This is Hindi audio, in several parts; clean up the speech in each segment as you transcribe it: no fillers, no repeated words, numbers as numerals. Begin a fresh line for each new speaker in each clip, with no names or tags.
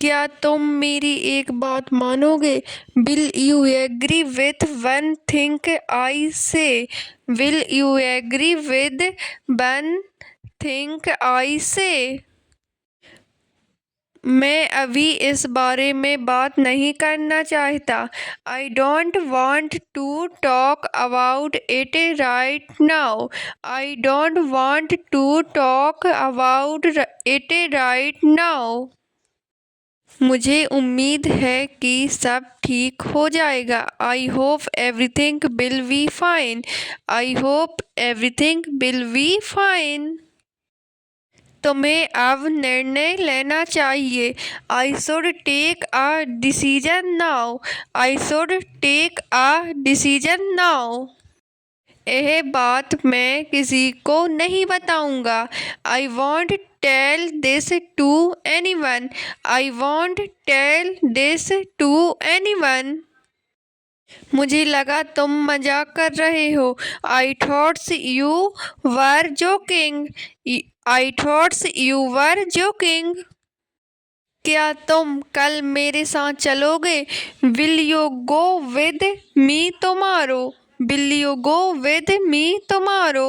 क्या तुम मेरी एक बात मानोगे? Will you agree with one thing I say? Will you agree with one thing I say? मैं अभी इस बारे में बात नहीं करना चाहता। I don't want to talk about it right now. I don't want to talk about it right now. मुझे उम्मीद है कि सब ठीक हो जाएगा। I hope everything will be fine. I hope everything will be fine. तुम्हें अब निर्णय लेना चाहिए। I should take a decision now. I should take a decision now. यह बात मैं किसी को नहीं बताऊंगा। I won't tell this to anyone. I won't tell this to anyone. मुझे लगा तुम मजाक कर रहे हो। I thoughts you were joking. I thoughts you were joking. क्या तुम कल मेरे साथ चलोगे? Will you go with me tomorrow? Will you go with me tomorrow?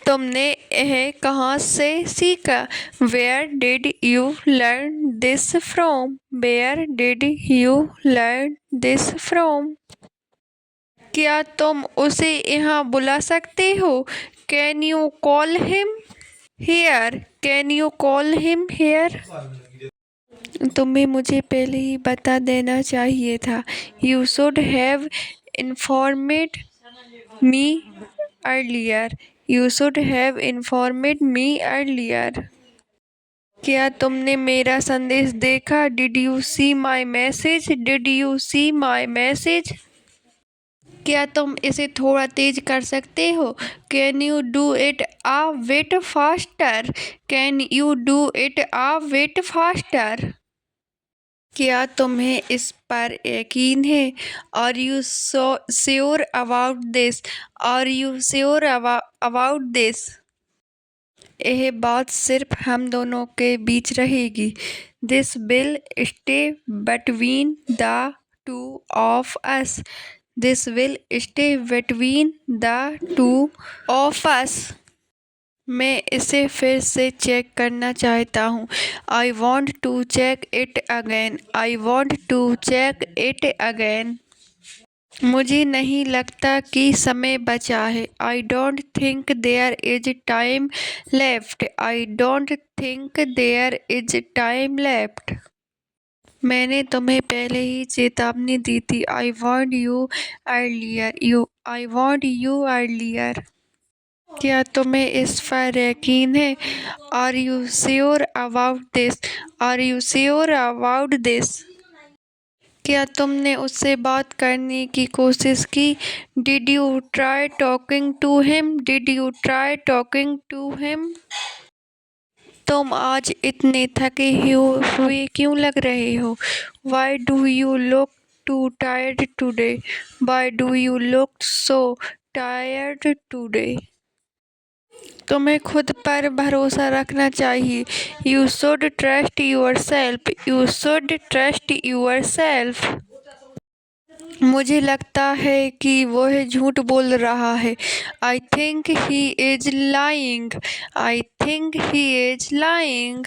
तुमने यह कहाँ से सीखा? Where did you learn this from? Where did you learn this from? क्या तुम उसे यहाँ बुला सकते हो? Can you call him here? Can you call him here? तुम्हें मुझे पहले ही बता देना चाहिए था। You should have informed me earlier. You should have informed me earlier. क्या तुमने मेरा संदेश देखा? Did you see my message? Did you see my message? क्या तुम इसे थोड़ा तेज कर सकते हो? Can you do it a bit faster? Can you do it a bit faster? क्या तुम्हें इस पर यकीन है? Are you sure about this? Are you sure about this? यह बात सिर्फ हम दोनों के बीच रहेगी। This will stay between the two of us. This will stay between the two of us. मैं इसे फिर से चेक करना चाहता हूँ। I want to check it again. I want to check it again. मुझे नहीं लगता कि समय बचा है। I don't think there is time left. I don't think there is time left. मैंने तुम्हें पहले ही चेतावनी दी थी। I warned you earlier. I warned you earlier. क्या तुम्हें इस पर यकीन है? Are you sure about this? Are you sure about this? क्या तुमने उससे बात करने की कोशिश की? Did you try talking to him? Did you try talking to him? तुम आज इतने थके हुए क्यों लग रहे हो? Why do you look to tired today? Why do you look so tired today? तुम्हें खुद पर भरोसा रखना चाहिए। You should trust yourself. You should trust yourself. मुझे लगता है कि वह झूठ बोल रहा है। I think he is lying. I think he is lying.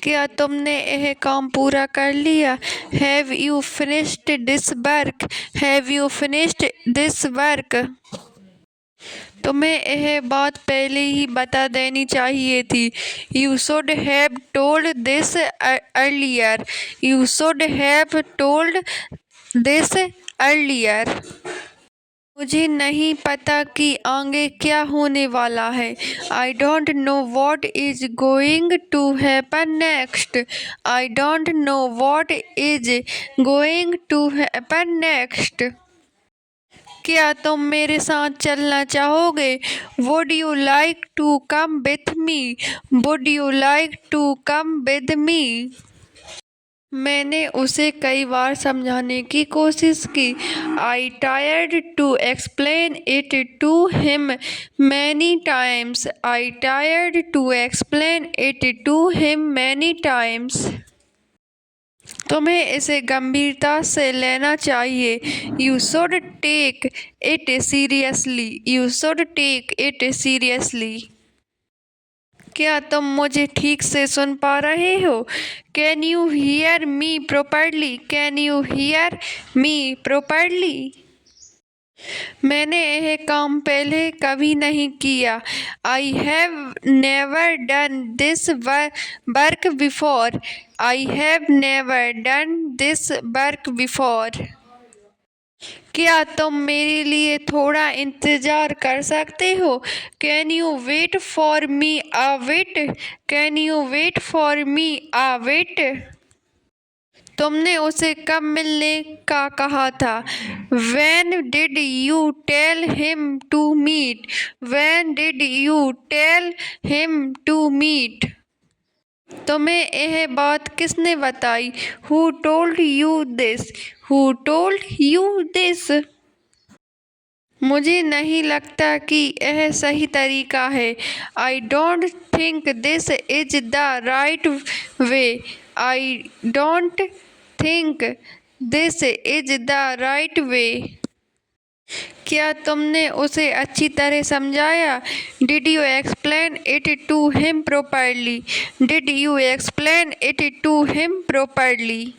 क्या तुमने यह काम पूरा कर लिया? Have you finished this work? Have you finished this work? तुम्हें यह बात पहले ही बता देनी चाहिए थी। You should have told this earlier. You should have told this earlier. मुझे नहीं पता कि आगे क्या होने वाला है। I don't know what is going to happen next. I don't know what is going to happen next. क्या तुम मेरे साथ चलना चाहोगे? Would you like to come with me? Would you like to come with me? मैंने उसे कई बार समझाने की कोशिश की। I tried to explain it to him many times. I tried to explain it to him many times. तुम्हें इसे गंभीरता से लेना चाहिए। You should take it seriously. You should take it seriously. क्या तुम मुझे ठीक से सुन पा रहे हो? Can you hear me properly? Can you hear me properly? मैंने यह काम पहले कभी नहीं किया। I have never done this work before. I have never done this work before. क्या तुम मेरे लिए थोड़ा इंतज़ार कर सकते हो? Can you wait for me a bit? Can you wait for me a bit? तुमने उसे कब मिलने का कहा था? When did you tell him to meet? When did you tell him to meet? तुम्हें यह बात किसने बताई? Who told you this? Who told you this? मुझे नहीं लगता कि यह सही तरीका है। I don't think this is the right way. I don't think this is the right way. क्या तुमने उसे अच्छी तरह समझाया? Did you explain it to him properly? Did you explain it to him properly?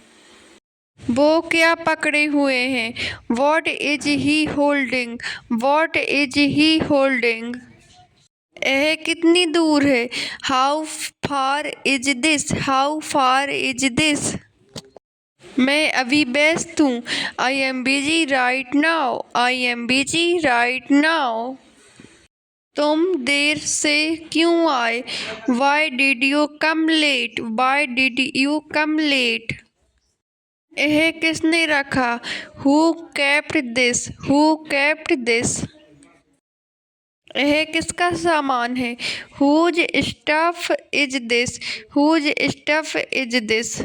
वो क्या पकड़े हुए हैं? What is he holding? What is he holding? यह कितनी दूर है? How far is this? How far is this? मैं अभी व्यस्त हूँ। I am busy right now. I am busy right now. तुम देर से क्यों आए? Why did you come late? Why did you come late? यह किसने रखा? Who kept this? Who kept this? यह किसका सामान है? Whose stuff is this? Whose stuff is this?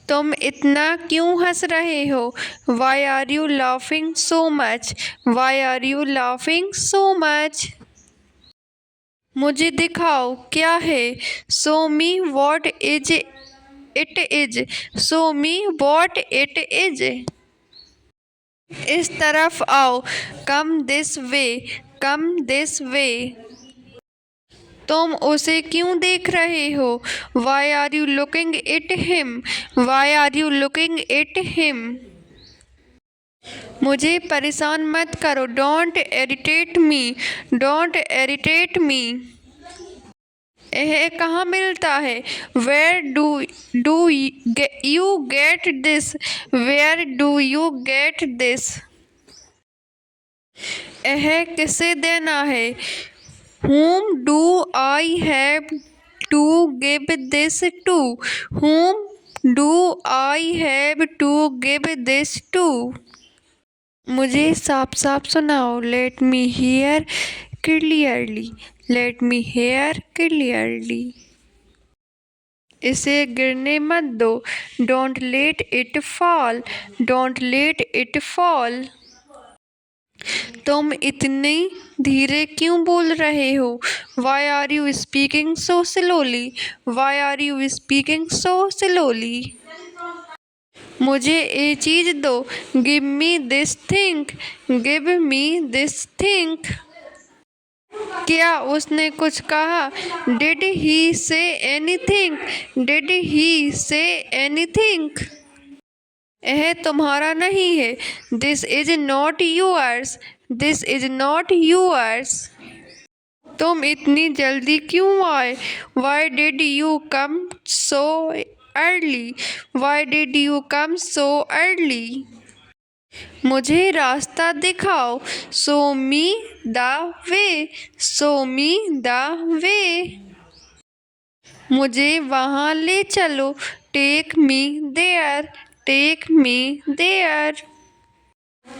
तुम इतना क्यों हंस रहे हो? Why are you laughing so much? Why are you laughing so much? मुझे दिखाओ क्या है? Show me what is it is. Show me what it is. इस तरफ आओ। Come this way. Come this way. तुम उसे क्यों देख रहे हो? Why are you looking at him? Why are you looking at him? मुझे परेशान मत करो। Don't irritate me. Don't irritate me. यह कहाँ मिलता है? Where do you get this? Where do you get this? यह किसे देना है? Whom do I have to give this to? Whom do I have to give this to? मुझे साफ साफ सुनाओ। Let me hear clearly. Let me hear clearly. इसे गिरने मत दो। Don't let it fall. Don't let it fall. तुम इतनी धीरे क्यों बोल रहे हो? Why are you speaking so slowly? Why are you speaking so slowly? मुझे ये चीज़ दो। Give me this thing. Give me this thing. क्या उसने कुछ कहा? Did he say anything? Did he say anything? यह तुम्हारा नहीं है। This is not yours. This is not yours. तुम इतनी जल्दी क्यों आए? Why did you come so early? Why did you come so early? मुझे रास्ता दिखाओ। Show me the way. Show me the way. मुझे वहाँ ले चलो। Take me there. Take me there.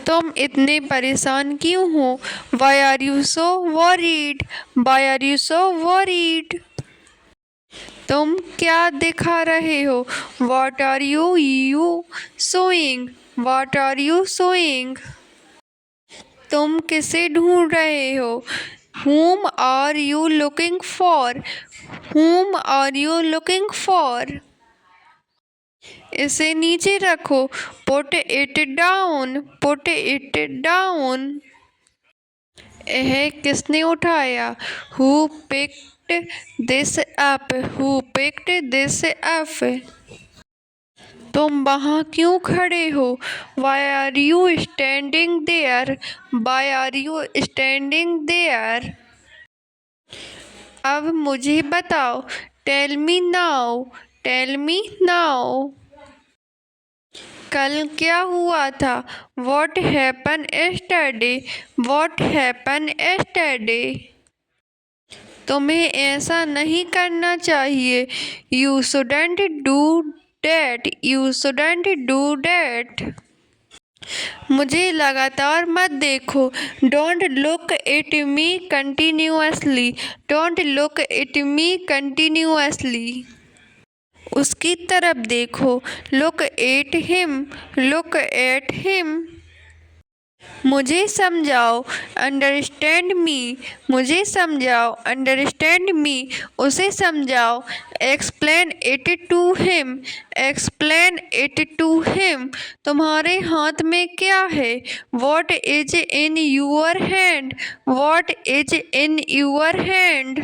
तुम इतने परेशान क्यों हो? Why are you so worried? Why are you so worried? तुम क्या दिखा रहे हो? What are you showing? What are you showing? तुम किसे ढूंढ रहे हो? Whom are you looking for? Whom are you looking for? इसे नीचे रखो। Put it down. Put it down. यह किसने उठाया? Who picked this up? Who picked this up? तुम वहाँ क्यों खड़े हो? Why are you standing there? Why are you standing there? अब मुझे बताओ। Tell me now. Tell me now. कल क्या हुआ था? What happened yesterday? What happened yesterday? तुम्हें ऐसा नहीं करना चाहिए। You shouldn't do that. You shouldn't do that. मुझे लगातार मत देखो। Don't look at me continuously. Don't look at me continuously. उसकी तरफ देखो। Look at him. Look at him. मुझे समझाओ। Understand me. मुझे समझाओ। Understand me. उसे समझाओ। Explain it to him. Explain it to him. तुम्हारे हाथ में क्या है? What is in your hand? What is in your hand?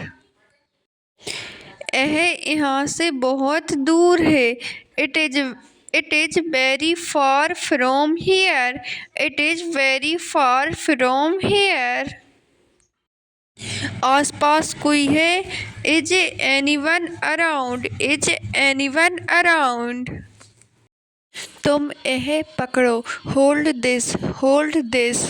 यह यहाँ से बहुत दूर है। It is very far from here. It is very far from here. आसपास कोई है? Is anyone around? Is anyone around? तुम यह पकड़ो। Hold this. Hold this.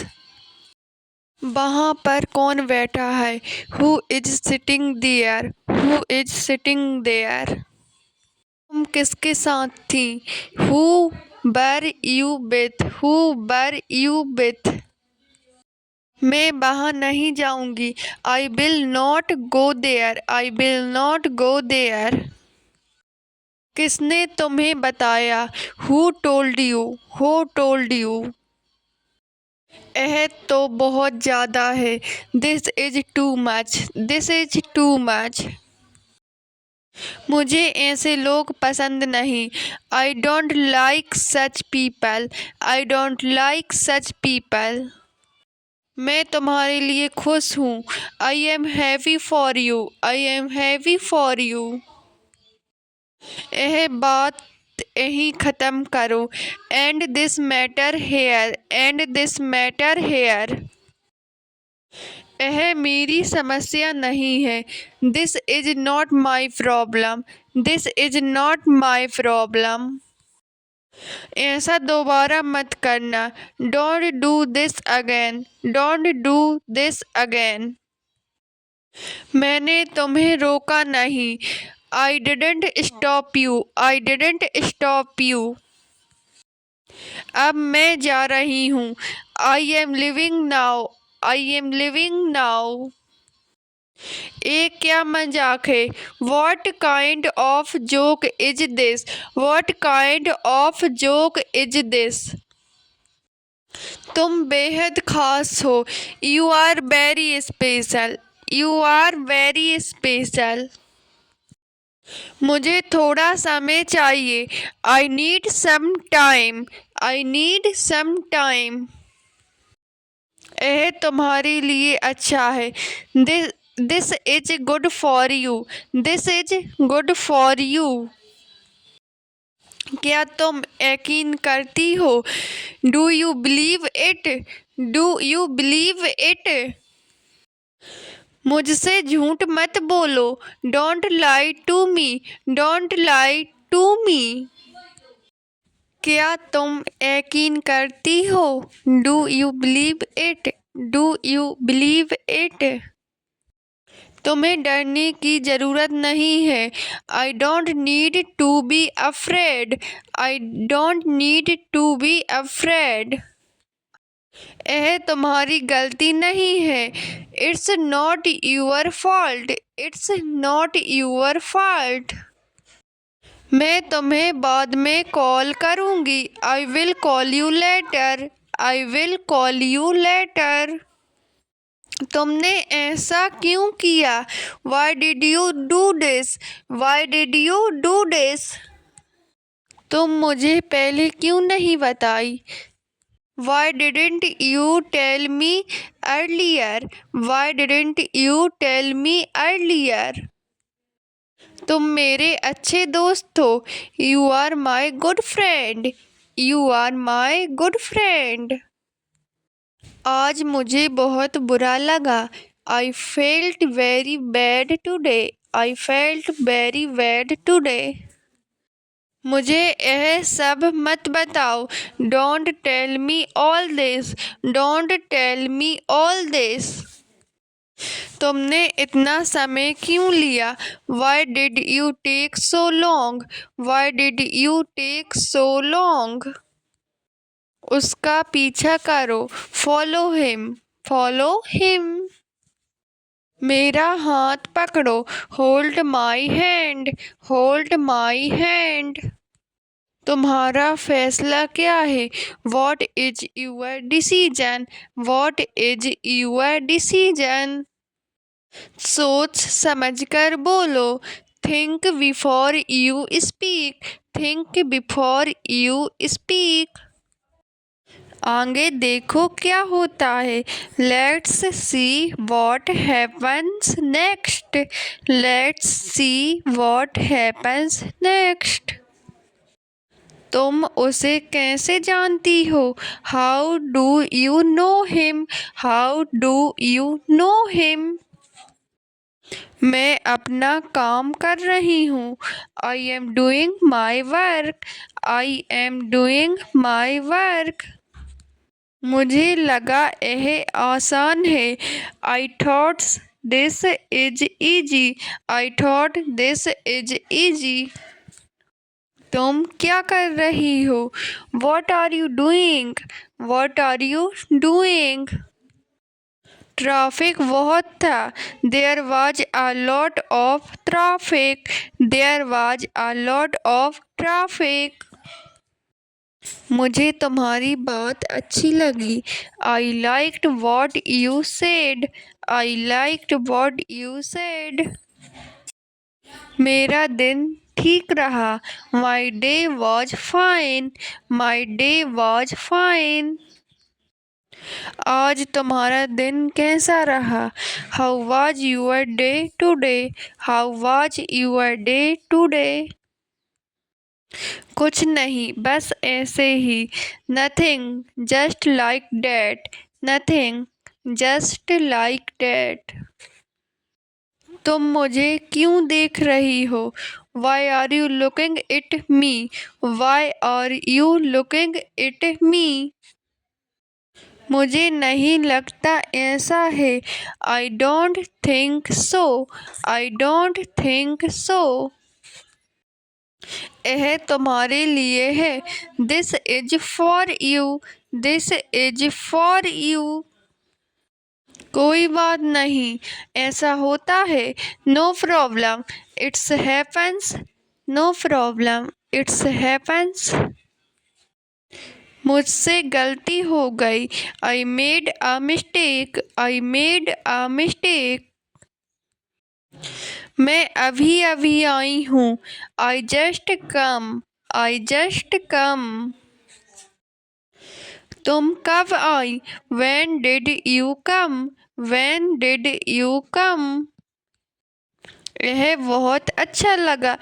वहाँ पर कौन बैठा है? Who is sitting there? Who is sitting there? तुम किसके साथ थी? Who were you with? Who were you with? मैं वहाँ नहीं जाऊँगी। I will not go there. I will not go there. किसने तुम्हें बताया? Who told you? Who told you? यह तो बहुत ज़्यादा है। This is too much. This is too much. मुझे ऐसे लोग पसंद नहीं। I don't like such people. I don't like such people. मैं तुम्हारे लिए खुश हूँ। I am happy for you. I am happy for you. यह बात यहीं ख़त्म करो। End this matter here. End this matter here. यह मेरी समस्या नहीं है। This is not my problem. This is not my problem. ऐसा दोबारा मत करना। Don't do this again. Don't do this again. मैंने तुम्हें रोका नहीं। I didn't stop you. I didn't stop you. अब मैं जा रही हूँ। I am leaving now. I am leaving now. ये क्या मजाक है? What kind of joke is this? What kind of joke is this? तुम बेहद खास हो। You are very special. You are very special. मुझे थोड़ा समय चाहिए। I need some time. I need some time. यह तुम्हारे लिए अच्छा है। This is good for you. This is good for you. क्या तुम यकीन करती हो? Do you believe it? Do you believe it? मुझसे झूठ मत बोलो। Don't lie to me. Don't lie to me. क्या तुम यकीन करती हो? Do you believe it? Do you believe it? तुम्हें डरने की ज़रूरत नहीं है। I don't need to be afraid. I don't need to be afraid. यह तुम्हारी गलती नहीं है। It's not your fault. It's not your fault. मैं तुम्हें बाद में कॉल करूँगी। I will call you later. I will call you later. तुमने ऐसा क्यों किया? Why did you do this? Why did you do this? तुम मुझे पहले क्यों नहीं बताई? Why didn't you tell me earlier? Why didn't you tell me earlier? तुम मेरे अच्छे दोस्त हो। You are my good friend. You are my good friend. आज मुझे बहुत बुरा लगा। I felt very bad today. I felt very bad today. मुझे यह सब मत बताओ। Don't tell me all this. Don't tell me all this. तुमने इतना समय क्यों लिया? Why did you take so long? Why did you take so long? उसका पीछा करो। Follow him. Follow him. मेरा हाथ पकड़ो। Hold my hand. Hold my hand. तुम्हारा फैसला क्या है? What is your decision? What is your decision? सोच समझ कर बोलो। Think before you speak. Think before you speak. आगे देखो क्या होता है। Let's see what happens next. Let's see what happens next. तुम उसे कैसे जानती हो? How do you know him? How do you know him? मैं अपना काम कर रही हूँ। I am doing my work. I am doing my work. मुझे लगा यह आसान है। I thought this is easy. I thought this is easy. तुम क्या कर रही हो? What are you doing? What are you doing? Traffic बहुत था। There was a lot of traffic. There was a lot of traffic. मुझे तुम्हारी बात अच्छी लगी। I liked what you said. I liked what you said. मेरा दिन ठीक रहा। My day was fine. My day was fine. आज तुम्हारा दिन कैसा रहा? How was your day today? How was your day today? कुछ नहीं, बस ऐसे ही। Nothing, just like that. Nothing, just like that. तुम मुझे क्यों देख रही हो? Why are you looking at me? Why are you looking at me? मुझे नहीं लगता ऐसा है। I don't think so. I don't think so. यह तुम्हारे लिए है। This is for you. This is for you. कोई बात नहीं, ऐसा होता है। No problem, it's happens. No problem, it's happens. मुझसे गलती हो गई। I made a mistake. I made a mistake. मैं अभी अभी आई हूँ। I just come. I just come. तुम कब आई? When did you come? When did you come? यह बहुत अच्छा लगा।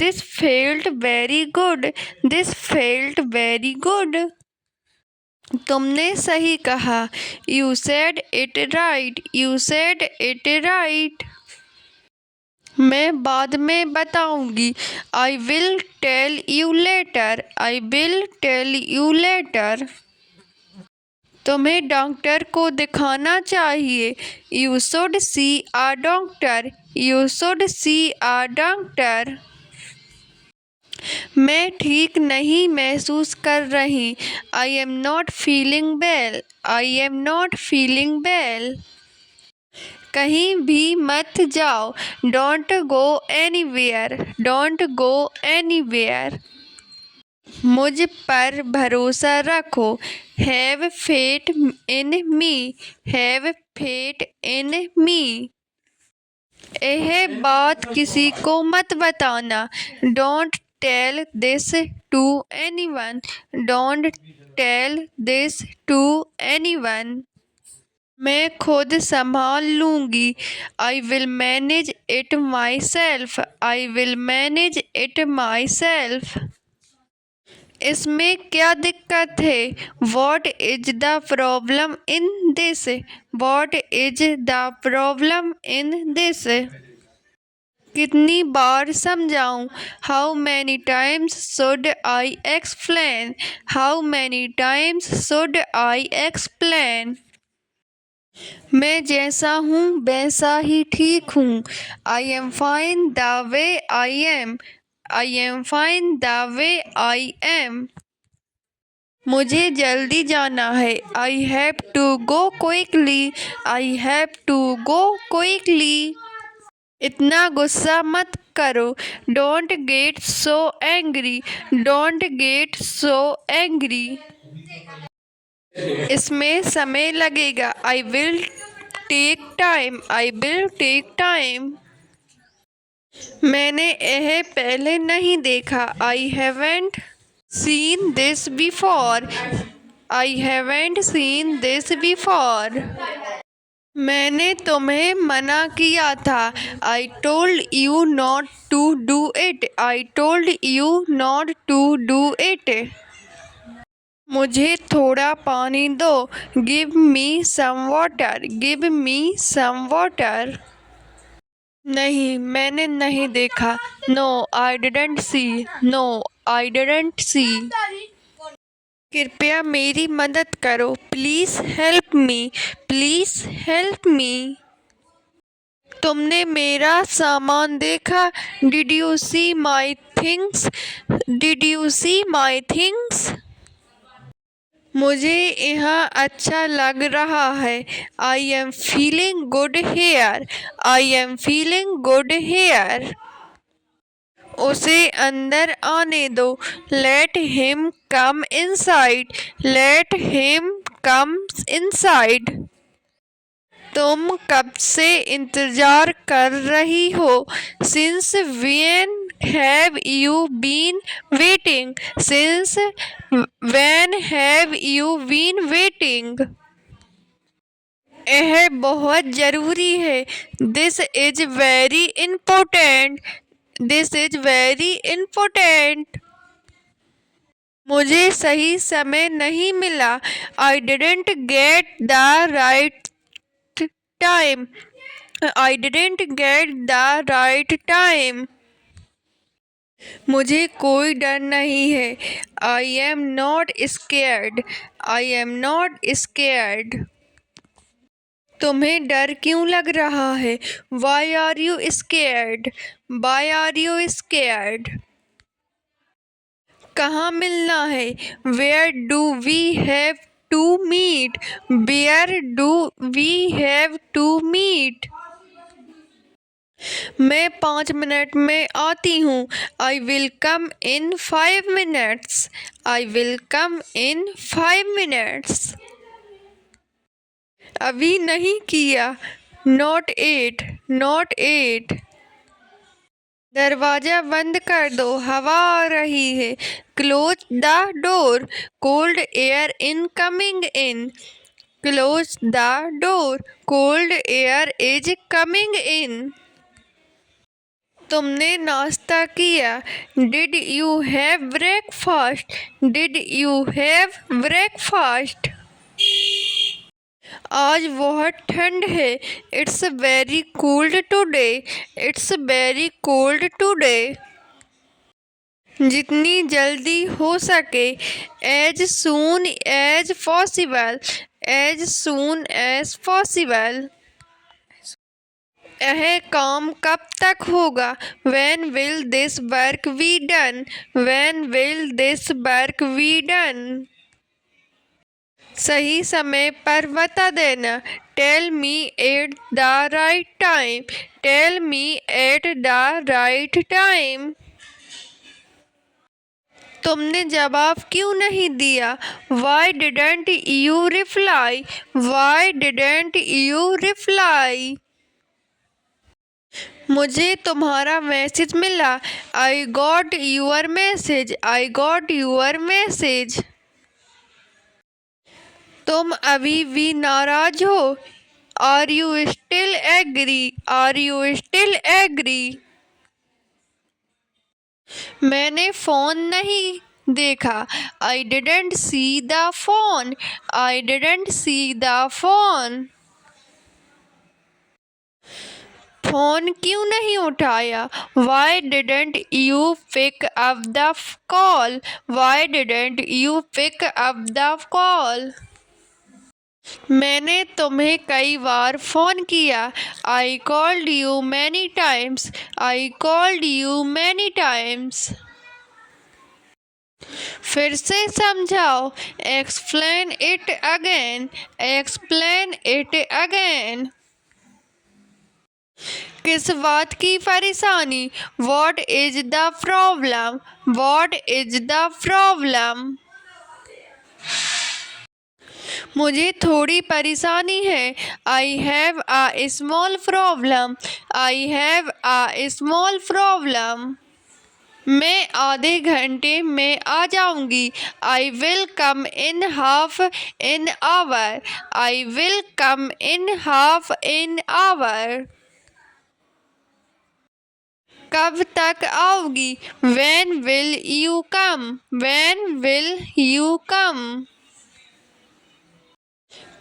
This felt very good. This felt very good. तुमने सही कहा। You said it right. You said it right. मैं बाद में बताऊंगी। I will tell you later. I will tell you later. तुम्हें डॉक्टर को दिखाना चाहिए। You should see a doctor. You should see a doctor. मैं ठीक नहीं महसूस कर रही। I am not feeling well. I am not feeling well. कहीं भी मत जाओ। Don't go anywhere. Don't go anywhere. मुझ पर भरोसा रखो। Have faith in me. Have faith in me. यह बात किसी को मत बताना। Don't tell this to anyone. Don't tell this to anyone. मैं खुद संभाल लूंगी। I will manage it myself. I will manage it myself. इसमें क्या दिक्कत है? What is the problem in this? What is the problem in this? कितनी बार समझाऊं? How many times should I explain? How many times should I explain? मैं जैसा हूँ वैसा ही ठीक हूँ। I am fine the way I am. I am fine the way I M. मुझे जल्दी जाना है। I have to go quickly. I have to go quickly. इतना गुस्सा मत करो। Don't get so angry. Don't get so angry. इसमें समय लगेगा। I will take time. I will take time. मैंने यह पहले नहीं देखा। I haven't seen this before. I haven't seen this before. मैंने तुम्हें मना किया था। I told you not to do it. I told you not to do it. मुझे थोड़ा पानी दो। Give me some water. Give me some water. नहीं, मैंने नहीं देखा। No I didn't see. No I didn't see. कृपया मेरी मदद करो। Please help me. Please help me. तुमने मेरा सामान देखा? Did you see my things? Did you see my things? मुझे यहाँ अच्छा लग रहा है। I am feeling good here. I am feeling good here. उसे अंदर आने दो। Late him come inside. Let him come inside. तुम कब से इंतजार कर रही हो? Since when have you been waiting? Since when have you been waiting? यह बहुत ज़रूरी है। This is very important. This is very important. मुझे सही समय नहीं मिला। I didn't get the right time. I didn't get the right time. मुझे कोई डर नहीं है। I am not scared. I am not scared. तुम्हें डर क्यों लग रहा है? Why are you scared? Why are you scared? कहाँ मिलना है? Where do we have to meet? Where do we have to meet? मैं 5 मिनट में आती हूँ। I will come in 5 minutes. I will come in 5 minutes. अभी नहीं किया। Not yet. Not yet. दरवाजा बंद कर दो, हवा आ रही है। Close the door. Cold air in coming in. Close the door. Cold air is coming in. तुमने नाश्ता किया? Did you have breakfast? Did you have breakfast? आज बहुत ठंड है। It's very cold today. It's very cold today. जितनी जल्दी हो सके। As soon as possible. As soon as possible. यह काम कब तक होगा? When will this work be done? When will this work be done? सही समय पर बता देना। Tell me at the right time. Tell me at the right time. तुमने जवाब क्यों नहीं दिया? Why didn't you reply? Why didn't you reply? मुझे तुम्हारा मैसेज मिला। I got your message. I got your message. तुम अभी भी नाराज हो? Are you still angry? Are you still angry? मैंने फोन नहीं देखा। I didn't see the phone. I didn't see the phone. Phone क्यों नहीं उठाया? Why didn't you pick up the call? Why didn't you pick up the call? मैंने तुम्हें कई बार फोन किया। I called you many times. I called you many times. फिर से समझाओ। Explain it again. Explain it again. किस बात की परेशानी? What is the problem? What is the problem? मुझे थोड़ी परेशानी है। I have a small problem. I have a small problem. मैं आधे घंटे में आ जाऊंगी। I will come in half an hour. I will come in half an hour. कब तक आओगी? When will you come? When will you come?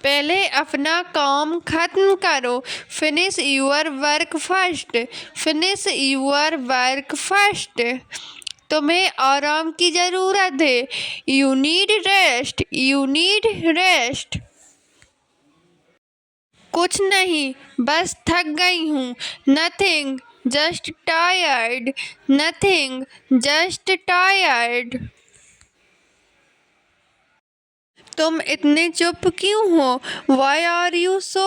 पहले अपना काम खत्म करो। Finish your work first. Finish your work first. तुम्हें आराम की जरूरत है। You need rest. You need rest. कुछ नहीं, बस थक गई हूँ। Nothing, just tired. Nothing, just tired. तुम इतने चुप क्यों हो? Why are you so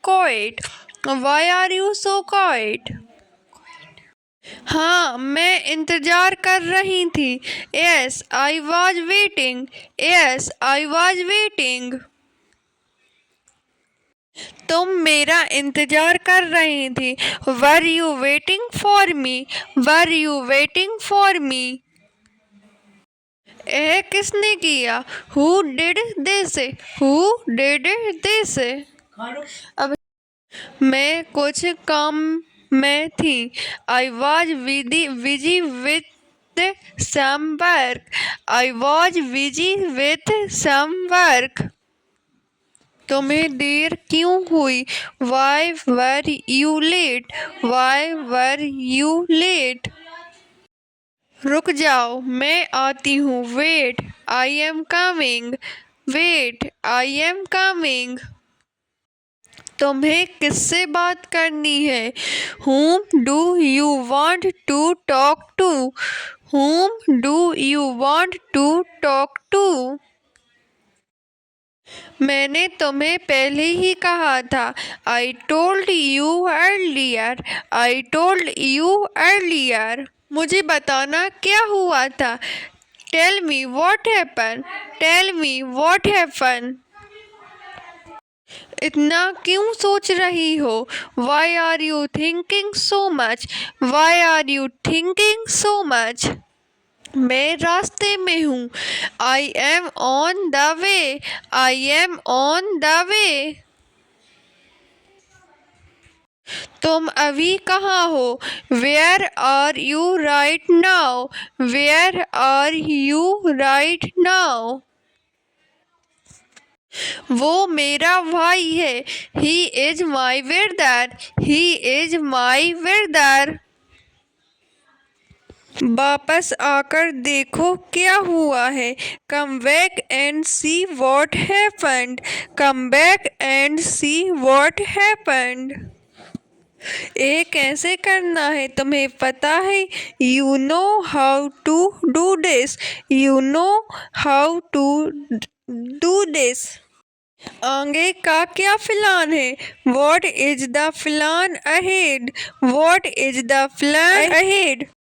quiet? Why are you so quiet? हाँ, मैं इंतजार कर रही थी। Yes, I was waiting. Yes, I was waiting. तुम मेरा इंतजार कर रही थी। Were you waiting for me? Were you waiting for me? यह किसने किया? Who did this? Who did this? अब मैं कुछ काम में थी। I was busy with some work. I was busy with some work. तुम्हें देर क्यों हुई? Why were you late? Why were you late? रुक जाओ, मैं आती हूँ। Wait, I am coming. Wait, I am coming. तुम्हें किससे बात करनी है? Whom do you want to talk to? Whom do you want to talk to? मैंने तुम्हें पहले ही कहा था। I told you earlier. I told you earlier. मुझे बताना क्या हुआ था। Tell me what happened. Tell me what happened. इतना क्यों सोच रही हो? Why are you thinking so much? Why are you thinking so much? मैं रास्ते में हूँ। I am on the way. I am on the way. तुम अभी कहाँ हो? Where are you right now? Where are you right now? वो मेरा भाई है। He is my brother. He is my brother. वापस आकर देखो क्या हुआ है। Come back and see what happened. Come back and see what happened. ये कैसे करना है तुम्हें पता है? You know how to do this. You know how to do this. आगे का क्या प्लान है? What is the plan ahead? What is the plan ahead?